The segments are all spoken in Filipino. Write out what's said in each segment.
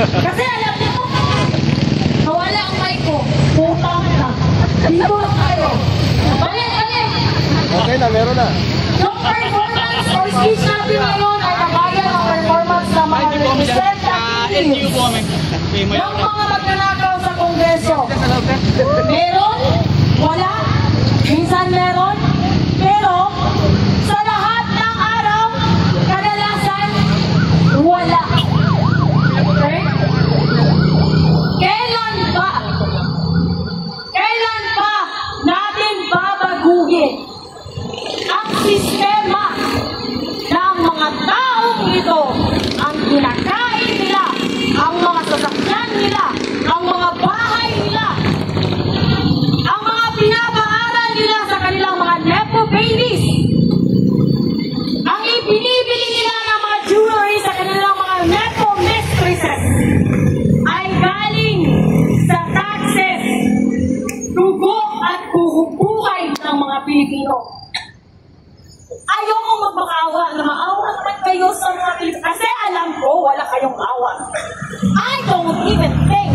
Kasi alam niyo, nawala ang mic ko. Putang ka. Dito lang tayo. Balik. Okay na, meron na. Yung performance or speech natin ngayon ay kabayan ng performance na mga represent activities ng mga magnanakaw sa Kongreso. Meron? Wala? Minsan meron? Pero sa lahat ng araw, kadalasan, wala. Okay? Kailan pa natin babaguhin ang sistema ng mga taong ito, ang kinakain nila, ang mga sasakyan nila, ang mga bahay nila, ang mga pinapaaral nila sa kanilang mga nepo babies, ang ibinibili nila ng mga jewelry sa kanilang mga nepo mistresses ay galing sa taxes, dugo at buhay ng mga Pilipino. Ayoko magmakaawa na maawa naman kayo sa mga Pilipino. Kasi alam ko, wala kayong awa. I don't even think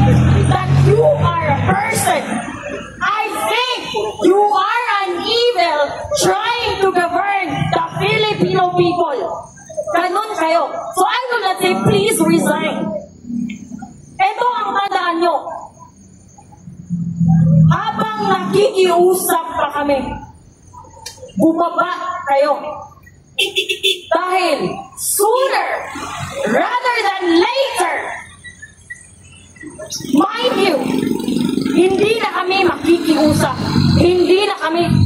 that you are a person. I think you are an evil trying to govern the Filipino people. Ganon kayo. So I will not say, please resign. Ito ang tandaan nyo. Habang nakikiusap pa kami, bumaba kayo. Dahil sooner rather than later, mind you, hindi na kami makikiusap. Hindi na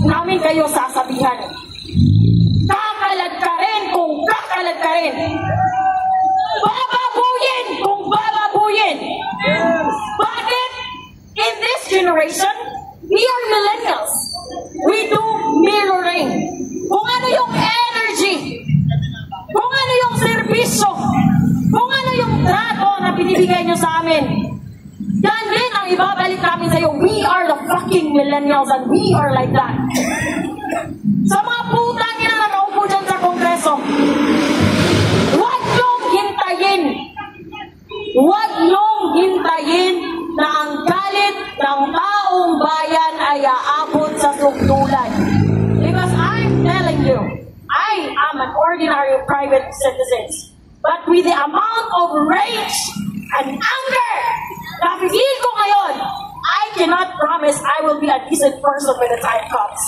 namin kayo sasabihan. Kakalad ka rin kung kakalad ka rin. Bababuyin kung bababuyin. Bakit? In this generation, we are millennials. We do mirroring. Kung ano yung energy, kung ano yung serbisyo, kung ano yung trato na binibigay nyo sa amin, yan din ang ibabalik namin sa iyo. We are the fucking millennials and we are like that. Sa mga putang nyo na nakaupo dyan sa Kongreso, huwag nyong hintayin na ang galit ng taong bayan ay aabot sa sugdulan. Because I'm telling you, I am an ordinary private citizen. But with the amount of rage and anger na feel ko ngayon, I cannot promise I will be a decent person when the time comes.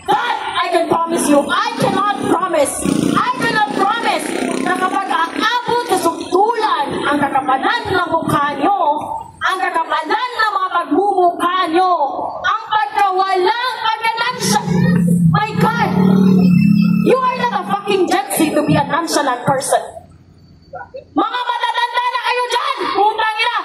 That I can promise you. I cannot promise na kapag aabot sa sugdulan ang kakapalan ng mukha nyo, ang kakapalan ng mga pagmumukha nyo, ang pagkawalang pagkanansya. My God! You are not a fucking Jetsi to be a nonchalant person. Mga matatanda na kayo dyan! Putang ina!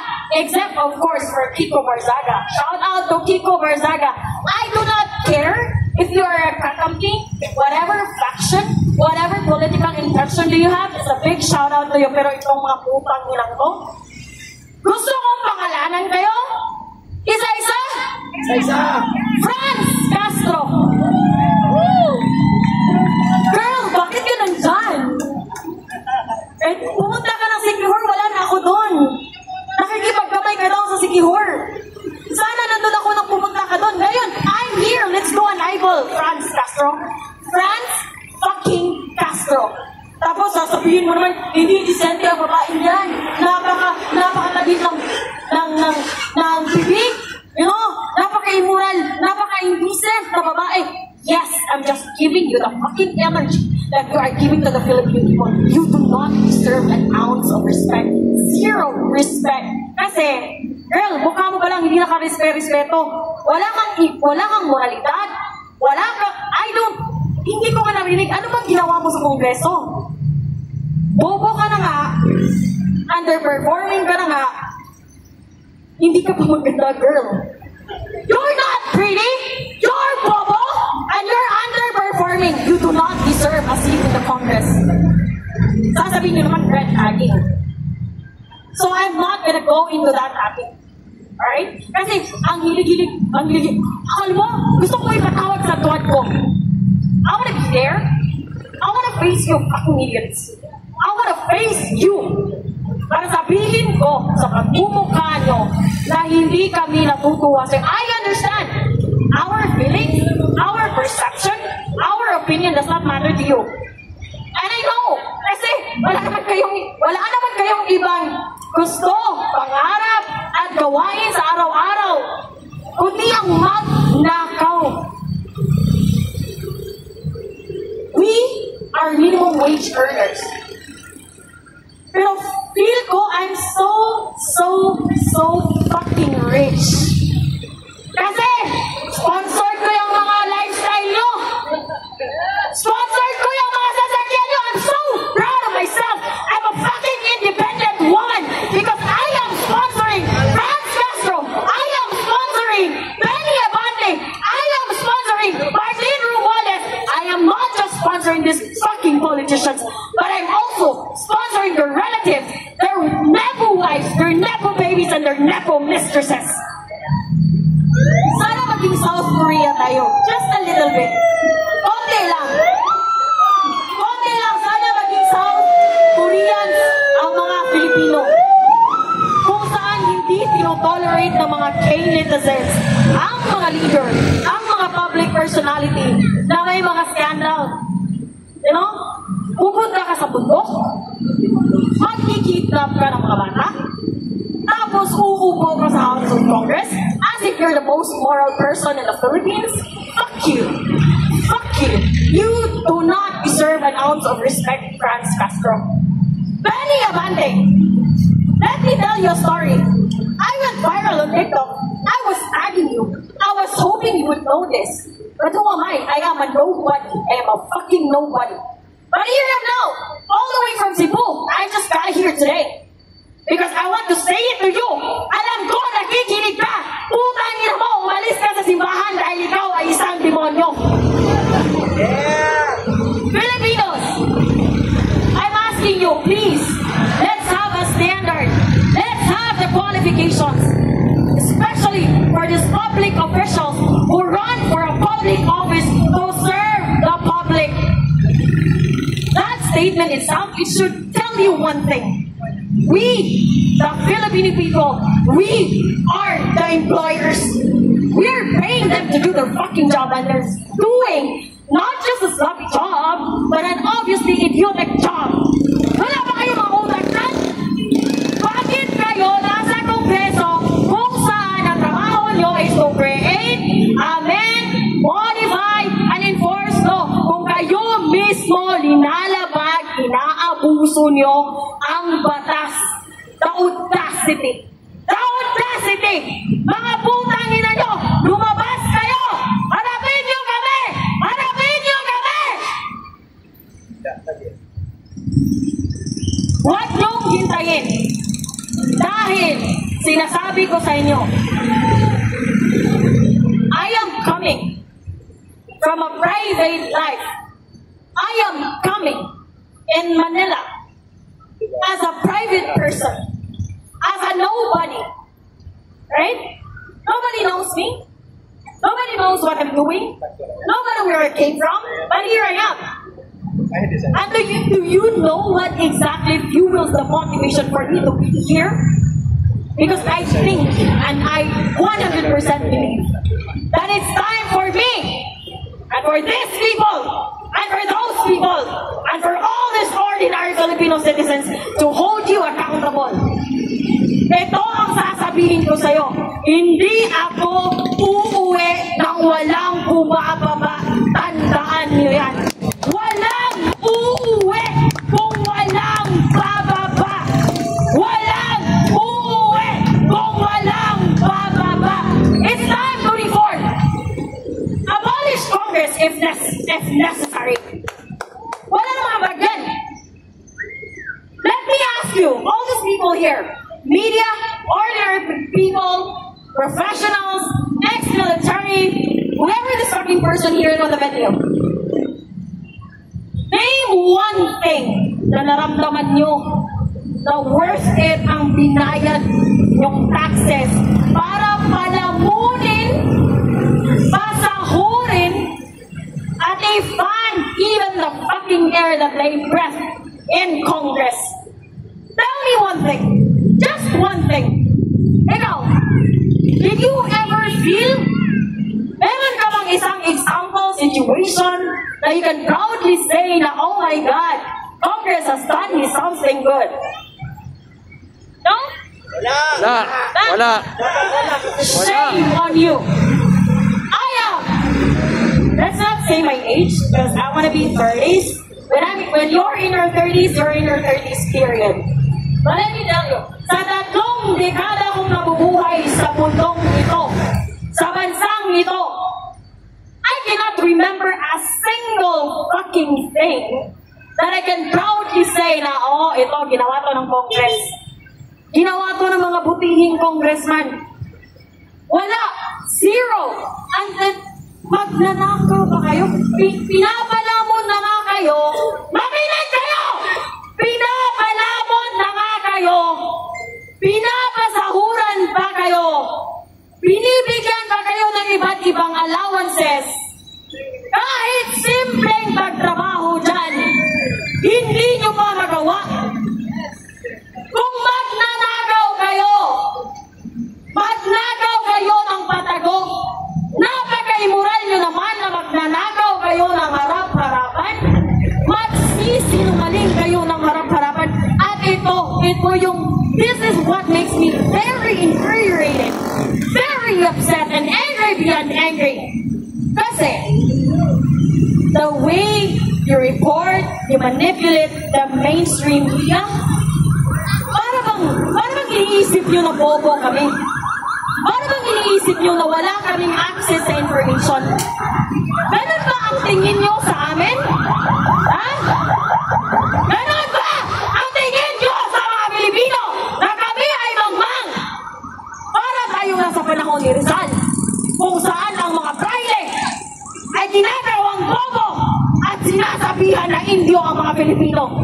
Except, of course, for Kiko Barzaga. Shout out to Kiko Barzaga. I do not care if you are a kakampi, whatever faction, whatever political intention do you have, it's a big shout out to you. Pero itong mga putang inang to, gusto kong pangalanan kayo? Isa-isa? Isa-isa! Franz Castro! Girl, bakit ka nandyan? Eh, pumunta ka ng Sikihor, wala na ako doon. Nakikipagkamay ka daw sa Sikihor. Sana nandun ako nang pumunta ka doon. Ngayon, I'm here. Let's go and eyeball Franz Castro. Franz fucking Castro. Tapos sasabihin mo naman, hindi disente ang babaeng yan. Napakatagit ng bibig. You know, napaka-immoral, napaka-indecent na babae. Yes, I'm just giving you the fucking energy that you are giving to the Philippine people. You do not deserve an ounce of respect. Zero respect. Kasi, girl, mukha mo ba lang hindi naka-respeto? Wala kang moralidad. Hindi ko ka narinig. Ano bang ginawa mo sa Kongreso? Bobo ka na nga. Underperforming ka na nga. Hindi ka pa maganda, girl. You're not pretty. You're bobo. And you're underperforming. You do not deserve a seat in the Congress. Sasabihin nyo naman, red tagging. So I'm not gonna go into that topic. Alright? Kasi ang hilig-hilig. Alam mo, gusto ko ipatawag sa tuwad ko. I wanna be there. I wanna face you fucking idiots. I wanna face you. para sabihin ko sa pagmumukha nyo na hindi kami natutuwa sa I understand our feelings, our perception, our opinion does not matter to you. And I know, kasi wala naman kayong ibang gusto, pangarap, at gawain sa araw-araw, kundi ang magnakaw. We are minimum wage earners. Pero feel ko, I'm so fucking rich. Kasi, sponsored ko yung mga lifestyle nyo. Sponsored ko yung mga sasakyan nyo. I'm so proud of myself. I'm a fucking independent woman because I am sponsoring Franz Castro. I am sponsoring Benny Abante. I am sponsoring Martin Romualdez. I am not just sponsoring these fucking politicians, but I'm also sponsoring their relatives, their nepo wives, their nepo babies, and their nepo mistresses. Sana maging South Korea tayo. Just a little bit. Konti lang. Konti lang. Sana maging South Koreans ang mga Pilipino. Kung saan hindi tinotolerate ng mga K-netizens ang mga leader, ang mga public personality na may mga scandal. You know? Pupunta ka sa bundok, magkikidnap ka ng mga bata, tapos uupo ka sa House of Congress as if you're the most moral person in the Philippines. Fuck you. Fuck you. You do not deserve an ounce of respect, Franz Castro. Benny Abante, let me tell you a story. I went viral on TikTok. I was tagging you. I was hoping you would know this. But who am I? I am a nobody. I am a fucking nobody. But here I am now, all the way from Cebu. I just got here today. Because I want to say it to you. Alam ko, nakikinig ka. Putang ina mo, umalis ka sa simbahan dahil ikaw ay isang demonyo. Yeah. Filipinos, I'm asking you, please, let's have a standard. Let's have the qualifications. Especially for these public officials who run for a public office to serve the public. That statement itself, it should tell you one thing. We, the Filipino people, we are the employers. We are paying them to do their fucking job, and they're doing not just a sloppy job, but an obviously idiotic job. Wala ba kayo mga utak nan? Bakit kayo nasa Kongreso kung saan ang trabaho nyo is to create, amend, modify, and enforce law? Kung kayo mismo linalabag, inaabuso nyo ang batas. The audacity! The audacity! Mga putang ina nyo! Lumabas kayo! Harapin nyo kami! Harapin nyo kami! Huwag nyong hintayin. Dahil sinasabi ko sa inyo, I am coming from a private life. I am coming in Manila as a private person, as a nobody, right? Nobody knows me. Nobody knows what I'm doing. Nobody where I came from, but here I am. And do you know what exactly fuels the motivation for me to be here? Because I think, and I 100% believe, that it's time for me, and for these people, and for those people, and for all these ordinary Filipino citizens to hold you accountable. Ito ang sasabihin ko sa'yo, hindi ako uuwi nang walang bumababa. Tandaan niyo yan. Walang uuwi kung walang bababa. Walang uuwi kung walang bababa. It's time to reform. Abolish Congress if necessary. Wala namang bagyan. Let me ask you, all these people here, media, ordinary people, professionals, ex-military, whoever this fucking person here on the video, name one thing na naramdaman nyo na worth it ang binayad yung taxes para palamunin, pasahurin, at i-fund even the fucking air that they breathe in Congress. Tell me one thing. Just one thing. Ikaw, did you ever feel meron ka bang isang example situation that you can proudly say na, oh my God, Congress has done me something good? No? Wala. Shame on you. I am. Let's not say my age because I want to be 30s. When you're in your 30s, you're in your 30s period. But let me tell you, sa tatlong dekada kong nabubuhay sa mundong ito, sa bansang ito, I cannot remember a single fucking thing that I can proudly say na, oh, ito, ginawa to ng Congress. Ginawa to ng mga butihing congressman. Wala. Zero. And then, magnanakaw ba kayo? Pinapalamon na nga kayo. Makinig kayo! Pinapalamon na nga kayo. Pinapasahuran pa kayo. Binibigyan pa kayo ng iba't ibang allowances. Kahit simpleng pagtrabaho dyan, hindi nyo pa magawa. Kung magnanakaw kayo ng patago, napaka-immoral nyo naman na magnanakaw kayo ng harap-harapan, magsisinungaling kayo ng harap-harapan, at ito yung, this is what makes me very infuriated, very upset, and angry beyond angry. Kasi, the way you report, you manipulate the mainstream media, para bang iniisip nyo na bobo kami? Para bang iniisip nyo na wala kaming access sa information? Ganun ba ang tingin nyo sa amin? Ha? Ganun ba ang tingin nyo sa mga Pilipino na kami ay mangmang? Para tayo nasa panahon ni Rizal, kung saan ang mga braille ay ginagawang bobo at sinasabihan na Indio ang mga Pilipino.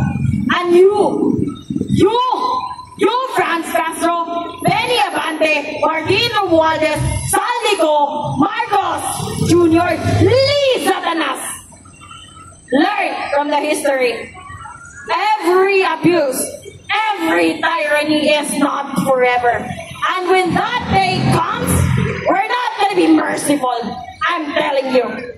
And you, Franz Castro, Benny Abante, Martin Romualdez, Saldico, Marcos Jr., Lee Satanas. Learn from the history. Every abuse, every tyranny is not forever. And when that day comes, we're not going to be merciful. I'm telling you.